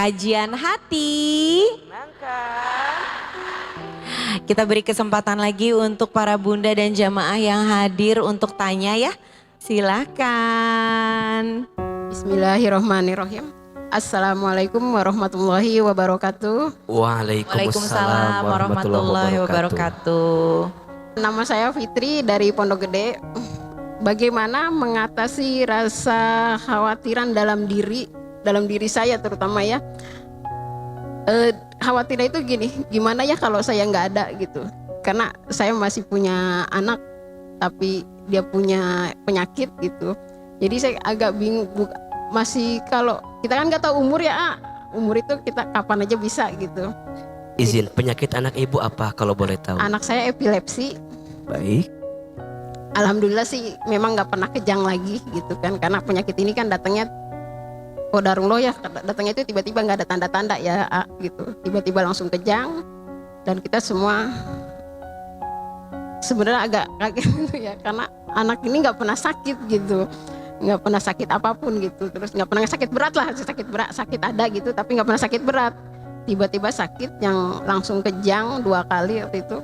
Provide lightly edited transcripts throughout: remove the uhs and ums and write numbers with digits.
Kajian hati. Kita beri kesempatan lagi untuk para bunda dan jamaah yang hadir untuk tanya ya. Silakan. Bismillahirrahmanirrahim. Assalamualaikum warahmatullahi wabarakatuh. Waalaikumsalam warahmatullahi wabarakatuh. Nama saya Fitri dari Pondok Gede. Bagaimana mengatasi rasa khawatiran dalam diri saya terutama ya. Khawatirnya itu gini, gimana ya kalau saya nggak ada gitu. Karena saya masih punya anak, tapi dia punya penyakit gitu. Jadi saya agak bingung, masih kalau kita kan nggak tahu umur ya, umur itu kita kapan aja bisa gitu. Izin, penyakit anak ibu apa kalau boleh tahu? Anak saya epilepsi. Baik. Alhamdulillah sih memang nggak pernah kejang lagi gitu kan, karena penyakit ini kan datangnya qadarullah ya, datangnya itu tiba-tiba nggak ada tanda-tanda ya gitu, tiba-tiba langsung kejang dan kita semua sebenarnya agak kaget gitu ya, karena anak ini nggak pernah sakit gitu, nggak pernah sakit apapun gitu, terus nggak pernah sakit berat lah, sakit ada gitu tapi nggak pernah sakit berat, tiba-tiba sakit yang langsung kejang 2 kali waktu itu,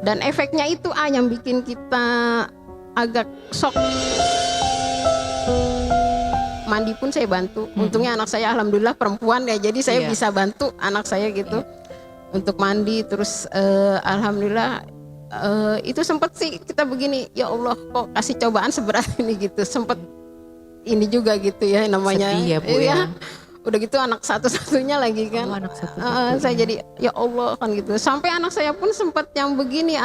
dan efeknya itu yang bikin kita agak shock. Mandi pun saya bantu. Untungnya anak saya alhamdulillah perempuan ya, jadi saya bisa bantu anak saya gitu untuk mandi. Terus alhamdulillah itu sempat sih kita begini, ya Allah kok kasih cobaan seberat ini gitu. Sempat ini juga gitu ya namanya. Sedih ya Bu ya. Udah gitu anak satu-satunya lagi kan. Anak satu-satunya. Saya jadi ya Allah kan gitu. Sampai anak saya pun sempat yang begini,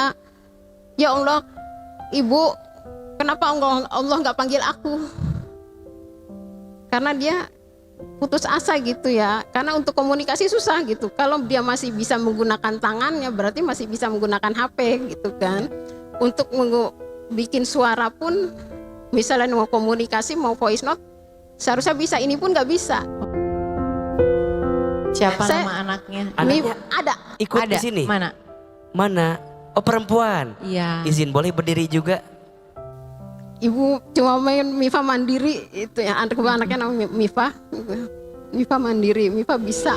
ya Allah Ibu, kenapa Allah nggak panggil aku? Karena dia putus asa gitu ya. Karena untuk komunikasi susah gitu. Kalau dia masih bisa menggunakan tangannya, berarti masih bisa menggunakan HP gitu kan. Untuk bikin suara pun, misalnya mau komunikasi, mau voice note, seharusnya bisa. Ini pun nggak bisa. Siapa nama anaknya? Anaknya ada. Ikut di sini. Mana? Mana? Oh, perempuan. Iya. Izin boleh berdiri juga? Ibu cuma main Mifa mandiri itu ya, anaknya namanya Mifa. Mifa mandiri, Mifa bisa.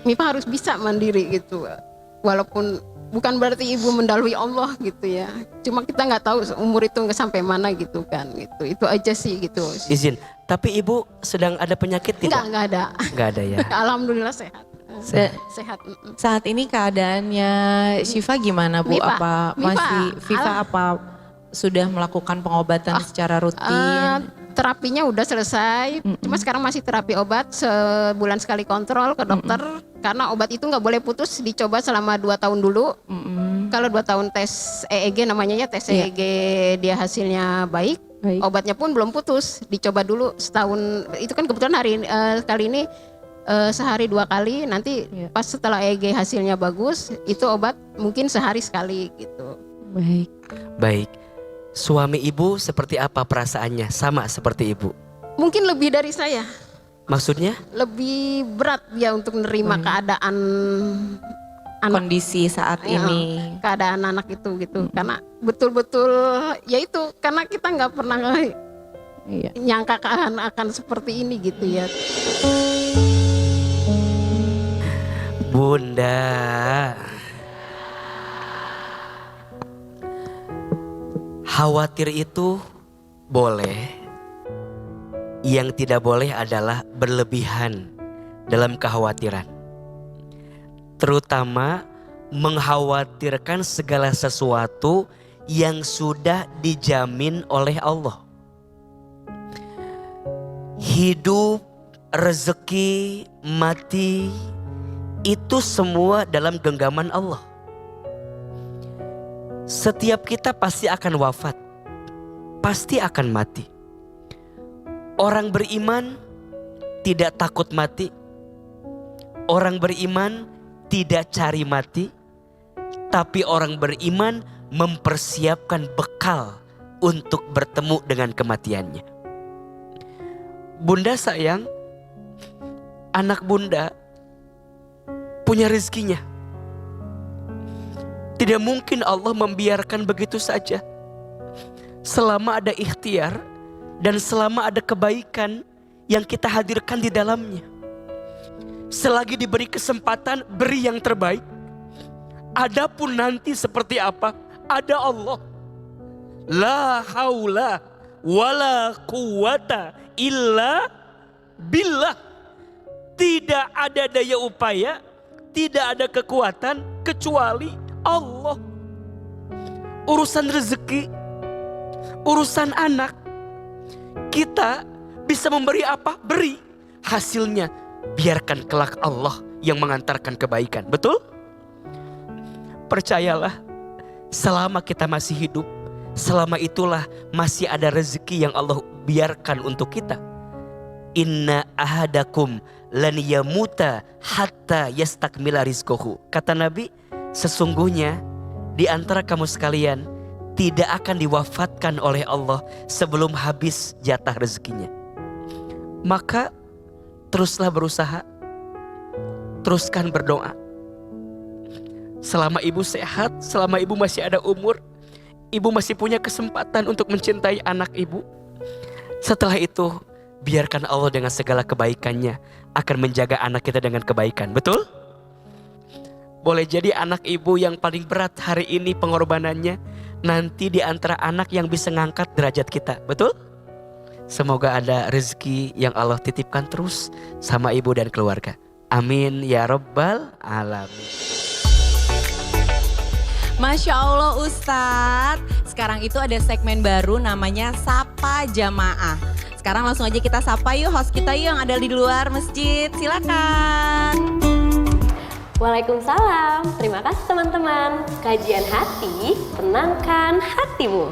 Mifa harus bisa mandiri gitu. Walaupun bukan berarti ibu mendahului Allah gitu ya. Cuma kita nggak tahu umur itu nggak sampai mana gitu kan. Gitu. Itu aja sih gitu. Izin, tapi ibu sedang ada penyakit tidak? Nggak ada. Nggak ada ya. Alhamdulillah sehat. Sehat. Saat ini keadaannya Syifa gimana Bu? Apa masih Viva apa sudah melakukan pengobatan secara rutin? Terapinya udah selesai, cuma sekarang masih terapi obat, sebulan sekali kontrol ke dokter, karena obat itu nggak boleh putus, dicoba selama 2 tahun dulu. Kalau 2 tahun tes EEG namanya ya, tes EEG dia hasilnya baik, obatnya pun belum putus, dicoba dulu setahun. Itu kan kebetulan kali ini sehari 2 kali, nanti pas setelah EEG hasilnya bagus, itu obat mungkin sehari sekali gitu. Baik. Suami ibu seperti apa perasaannya? Sama seperti ibu? Mungkin lebih dari saya. Maksudnya? Lebih berat dia untuk menerima keadaan anak, kondisi saat ini. Keadaan anak itu gitu. Karena betul-betul ya itu, karena kita nggak pernah nyangka akan seperti ini gitu ya. Bunda, khawatir itu boleh. Yang tidak boleh adalah berlebihan dalam kekhawatiran. Terutama mengkhawatirkan segala sesuatu yang sudah dijamin oleh Allah. Hidup, rezeki, mati, itu semua dalam genggaman Allah. Setiap kita pasti akan wafat, pasti akan mati. Orang beriman tidak takut mati. Orang beriman tidak cari mati. Tapi orang beriman mempersiapkan bekal untuk bertemu dengan kematiannya. Bunda sayang, anak bunda punya rezekinya. Tidak mungkin Allah membiarkan begitu saja. Selama ada ikhtiar, dan selama ada kebaikan yang kita hadirkan di dalamnya. Selagi diberi kesempatan, beri yang terbaik. Adapun nanti seperti apa, ada Allah. La haula wala quwata illa billah. Tidak ada daya upaya, tidak ada kekuatan kecuali Allah. Urusan rezeki, urusan anak, kita bisa memberi apa? Beri. Hasilnya biarkan kelak Allah yang mengantarkan kebaikan. Betul? Percayalah, selama kita masih hidup, selama itulah masih ada rezeki yang Allah biarkan untuk kita. Inna ahadakum lan yamuta hatta yastakmila rizquhu. Kata Nabi, sesungguhnya di antara kamu sekalian tidak akan diwafatkan oleh Allah sebelum habis jatah rezekinya. Maka teruslah berusaha, teruskan berdoa. Selama ibu sehat, selama ibu masih ada umur, ibu masih punya kesempatan untuk mencintai anak ibu. Setelah itu, biarkan Allah dengan segala kebaikannya akan menjaga anak kita dengan kebaikan. Betul? Boleh jadi anak ibu yang paling berat hari ini pengorbanannya, nanti di antara anak yang bisa ngangkat derajat kita. Betul? Semoga ada rezeki yang Allah titipkan terus sama ibu dan keluarga. Amin ya rabbal alamin. Masya Allah Ustadz, sekarang itu ada segmen baru namanya Sapa Jamaah. Sekarang langsung aja kita sapa yuk host kita yuk yang ada di luar masjid, silakan. Waalaikumsalam, terima kasih teman-teman. Kajian hati, tenangkan hatimu.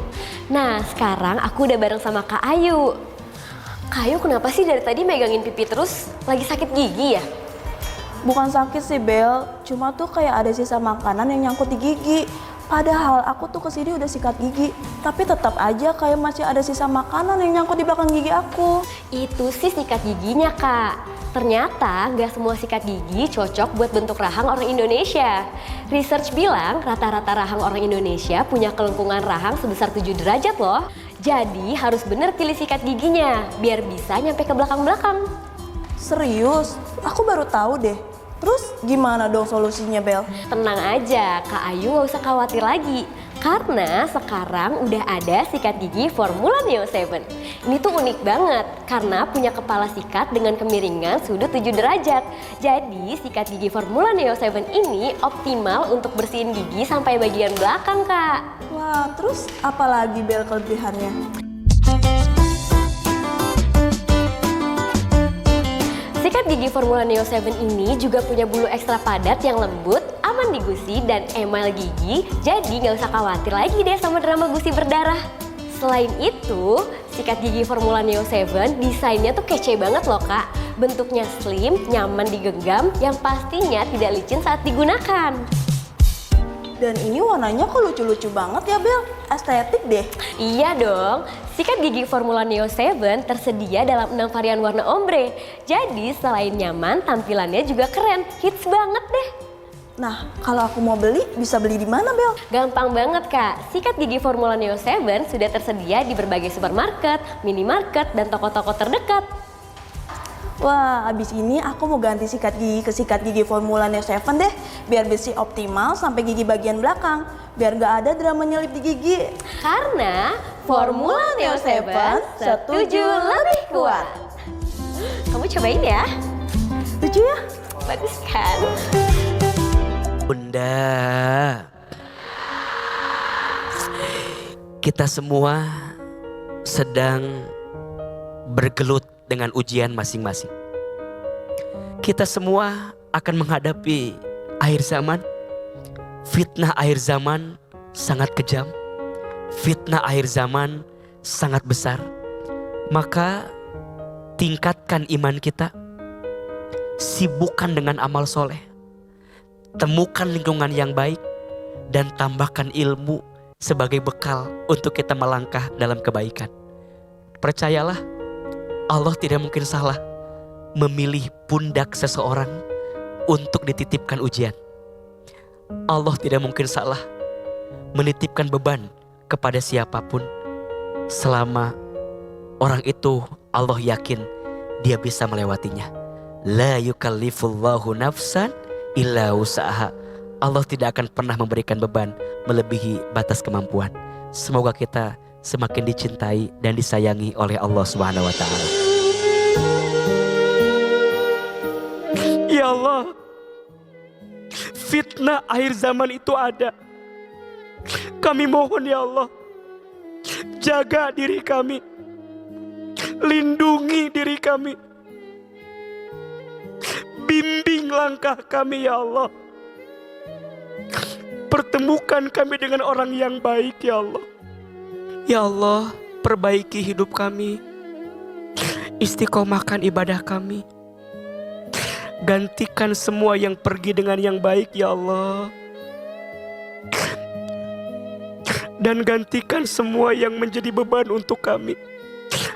Nah sekarang aku udah bareng sama Kak Ayu. Kak Ayu kenapa sih dari tadi megangin pipi terus? Lagi sakit gigi ya? Bukan sakit sih Bel, cuma tuh kayak ada sisa makanan yang nyangkut di gigi. Padahal aku tuh kesini udah sikat gigi, tapi tetap aja kayak masih ada sisa makanan yang nyangkut di belakang gigi aku. Itu sih sikat giginya Kak. Ternyata nggak semua sikat gigi cocok buat bentuk rahang orang Indonesia. Research bilang rata-rata rahang orang Indonesia punya kelengkungan rahang sebesar 7 derajat loh. Jadi harus bener pilih sikat giginya, biar bisa nyampe ke belakang-belakang. Serius? Aku baru tahu deh. Terus gimana dong solusinya Bel? Tenang aja, Kak Ayu gak usah khawatir lagi. Karena sekarang udah ada sikat gigi Formula Neo 7. Ini tuh unik banget karena punya kepala sikat dengan kemiringan sudut 7 derajat. Jadi sikat gigi Formula Neo 7 ini optimal untuk bersihin gigi sampai bagian belakang Kak. Wah, terus apa lagi Bel kelebihannya? Sikat gigi Formula Neo 7 ini juga punya bulu ekstra padat yang lembut, aman digusi, dan email gigi, jadi nggak usah khawatir lagi deh sama drama gusi berdarah. Selain itu, sikat gigi Formula Neo 7 desainnya tuh kece banget loh Kak. Bentuknya slim, nyaman digenggam, yang pastinya tidak licin saat digunakan. Dan ini warnanya kok lucu-lucu banget ya Bel, estetik deh. Iya dong, sikat gigi Formula Neo 7 tersedia dalam 6 varian warna ombre. Jadi selain nyaman, tampilannya juga keren, hits banget deh. Nah, kalau aku mau beli, bisa beli di mana Bel? Gampang banget Kak, sikat gigi Formula Neo 7 sudah tersedia di berbagai supermarket, minimarket, dan toko-toko terdekat. Wah, abis ini aku mau ganti sikat gigi ke sikat gigi Formula Neo 7 deh. Biar bersih optimal sampai gigi bagian belakang. Biar gak ada drama nyelip di gigi. Karena Formula Neo 7 setuju lebih kuat. Kamu cobain ya. Lucu ya? Bagus kan? Bunda, kita semua sedang bergelut dengan ujian masing-masing. Kita semua akan menghadapi akhir zaman. Fitnah akhir zaman sangat kejam. Fitnah akhir zaman sangat besar. Maka tingkatkan iman kita. Sibukkan dengan amal soleh. Temukan lingkungan yang baik. Dan tambahkan ilmu sebagai bekal untuk kita melangkah dalam kebaikan. Percayalah, Allah tidak mungkin salah memilih pundak seseorang untuk dititipkan ujian. Allah tidak mungkin salah menitipkan beban kepada siapapun selama orang itu Allah yakin dia bisa melewatinya. La yukallifullahu nafsan illa usaha. Allah tidak akan pernah memberikan beban melebihi batas kemampuan. Semoga kita semakin dicintai dan disayangi oleh Allah Subhanahu wa taala. Ya Allah, fitnah akhir zaman itu ada. Kami mohon ya Allah, jaga diri kami, lindungi diri kami, bimbing langkah kami ya Allah. Pertemukan kami dengan orang yang baik ya Allah. Ya Allah, perbaiki hidup kami, istiqomahkan ibadah kami. Gantikan semua yang pergi dengan yang baik ya Allah. Dan gantikan semua yang menjadi beban untuk kami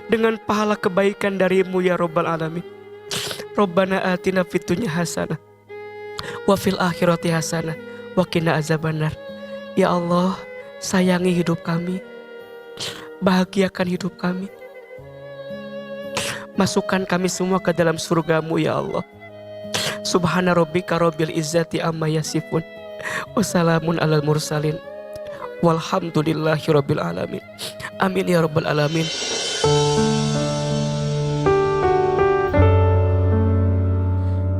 dengan pahala kebaikan darimu ya Rabbal Alamin. Rabbana atina fid dunya hasanah wa fil akhirati hasanah wa qina azabannar. Ya Allah, sayangi hidup kami, bahagiakan hidup kami, masukkan kami semua ke dalam surgamu ya Allah. Subhana rabbika rabbil izzati amma yasifun wa salamun alal mursalin walhamdulillahi rabbil alamin. Amin ya rabbal alamin.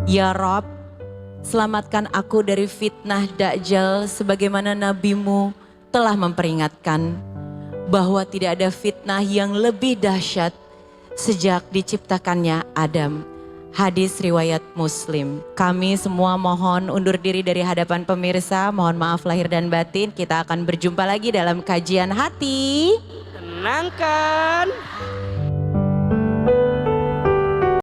Ya Rob, selamatkan aku dari fitnah Dajjal sebagaimana nabimu telah memperingatkan bahwa tidak ada fitnah yang lebih dahsyat sejak diciptakannya Adam. Hadis riwayat Muslim. Kami semua mohon undur diri dari hadapan pemirsa. Mohon maaf lahir dan batin. Kita akan berjumpa lagi dalam kajian hati. Tenangkan